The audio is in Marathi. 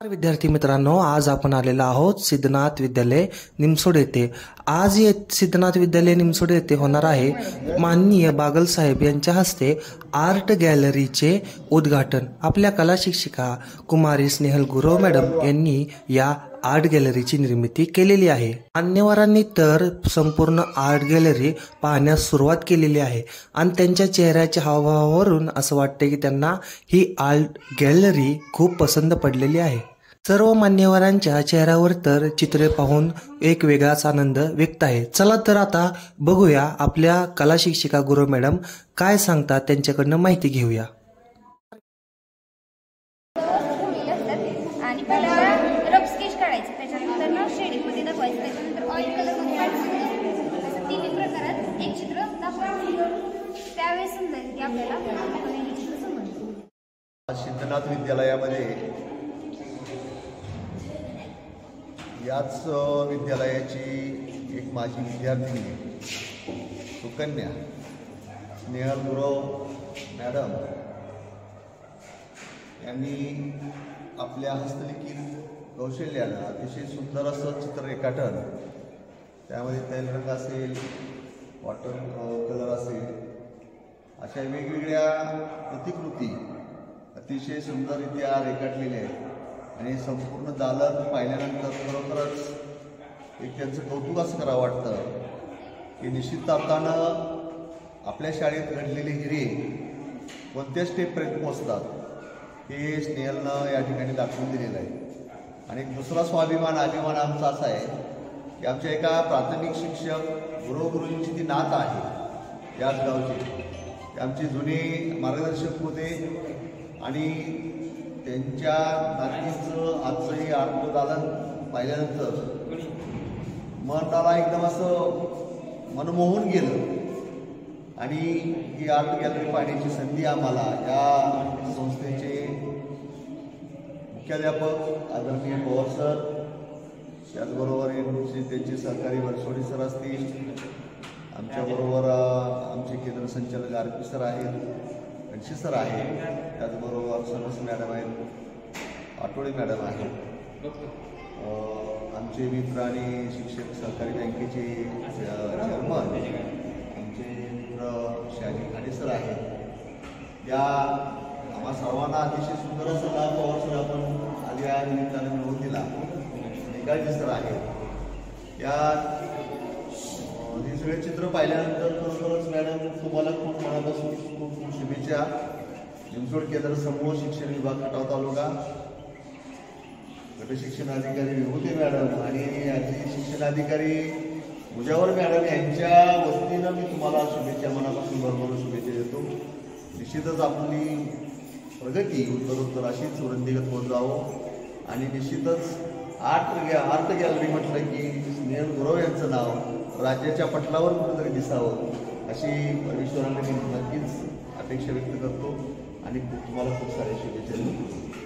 विद्यार्थी मित्रांनो, आज आपण आलेलो आहोत सिद्धनाथ विद्यालय निमसोड येथे। आज सिद्धनाथ विद्यालय निमसोड येथे होणार आहे माननीय बागल साहेब यांच्या हस्ते आर्ट गॅलरीचे उद्घाटन। आपल्या कला शिक्षिका कुमारी स्नेहल गुरव मॅडम यांनी या आर्ट गॅलरीची निर्मिती केलेली आहे। मान्यवरांनी तर संपूर्ण आर्ट गॅलरी पाहण्यास सुरुवात केलेली आहे आणि त्यांच्या चेहऱ्याच्या हावभावावरून असं वाटते की त्यांना ही आर्ट गॅलरी खूप पसंत पडलेली आहे। सर्व मान्यवरांच्या चेहऱ्यावर तर चित्रे पाहून एक वेगळाच आनंद व्यक्त आहे। चला तर आता बघूया आपल्या कला शिक्षिका गुरव मॅडम काय सांगतात, त्यांच्याकडनं माहिती घेऊया। आणि पहिल्यांदा रफ स्केच काढायचं, त्याच्यानंतर ना शेडिंग मध्ये दाखवायचं, त्याच्यानंतर ऑइल कलर मध्ये काढायचं। असं तिन्ही प्रकारात एक चित्र दाखवायचं, त्यावेळेस समजायचं की आपल्याला हे चित्र समजतं। सिद्धनाथ विद्यालयामध्ये याच विद्यालयाची एक माझी विद्यार्थिनी सुकन्या स्नेहल गुरव मॅडम यांनी आपल्या हस्तलिखित कौशल्यानं अतिशय सुंदर असं चित्र रेखाटन, त्यामध्ये तैलरंग असेल, वॉटर कलर असेल, अशा वेगवेगळ्या प्रतिकृती अतिशय सुंदररित्या रेखाटलेल्या आहेत। आणि संपूर्ण दालन पाहिल्यानंतर खरोखरच एक त्यांचं कौतुक असं करावं वाटतं की निश्चित अर्थानं आपल्या शाळेत घडलेले हिरे कोणत्या स्टेपपर्यंत पोचतात हे स्नेहलनं या ठिकाणी दाखवून दिलेलं आहे। आणि दुसरा स्वाभिमान अभिमान आमचा असा आहे की आमच्या एका प्राथमिक शिक्षक गुरुजींची ती नात आहे याच गावची, ते आमचे जुने मार्गदर्शक होते आणि त्यांच्या नातीचं आजचंही आत्मदालन पाहिल्यानंतर मनाला एकदम असं मनमोहून गेलं। आणि ही आर्ट गॅलरी पाहण्याची संधी आम्हाला या संस्थेचे मुख्याध्यापक आदरणीय पवार सर, त्याचबरोबर त्यांचे सहकारी वरसोडी सर असतील, आमच्याबरोबर आमचे केंद्र संचालक आर.पी. सर आहेत, घनशी सर आहेत, त्याचबरोबर सरस मॅडम आहेत, आठवडे मॅडम आहेत, आमचे मित्र आणि शिक्षक सहकारी बँकेचे चेअरमन आमचे मित्र शाजी खाडे सर आहेत। या आम्हा सर्वांना अतिशय सुंदर असं लाभ पवार सर आपण आल्या निमित्ताने मिळवून दिला। निकाळजी सर आहेत। या हे सगळे चित्र पाहिल्यानंतर खरोखरच मॅडम तुम्हाला खूप मनापासून खूप खूप शुभेच्छा। निमसोड केंद्र समूह शिक्षण विभाग खटाव तालुका, गट शिक्षण अधिकारी विभूती मॅडम आणि याचे शिक्षण अधिकारी मुजावर मॅडम यांच्या वतीनं मी तुम्हाला शुभेच्छा, मनापासून भरभरून शुभेच्छा देतो। निश्चितच आपली प्रगती उत्तरोत्तर अशीच वृद्धिगत होत जावं आणि निश्चितच आर्ट गॅलरी म्हटलं की स्नेहल गुरव यांचं नाव राज्याच्या पटलावर कुठेतरी दिसावं अशी ईश्वराने मी नक्कीच अपेक्षा व्यक्त करतो आणि तुम्हाला खूप साऱ्या शुभेच्छा देतो।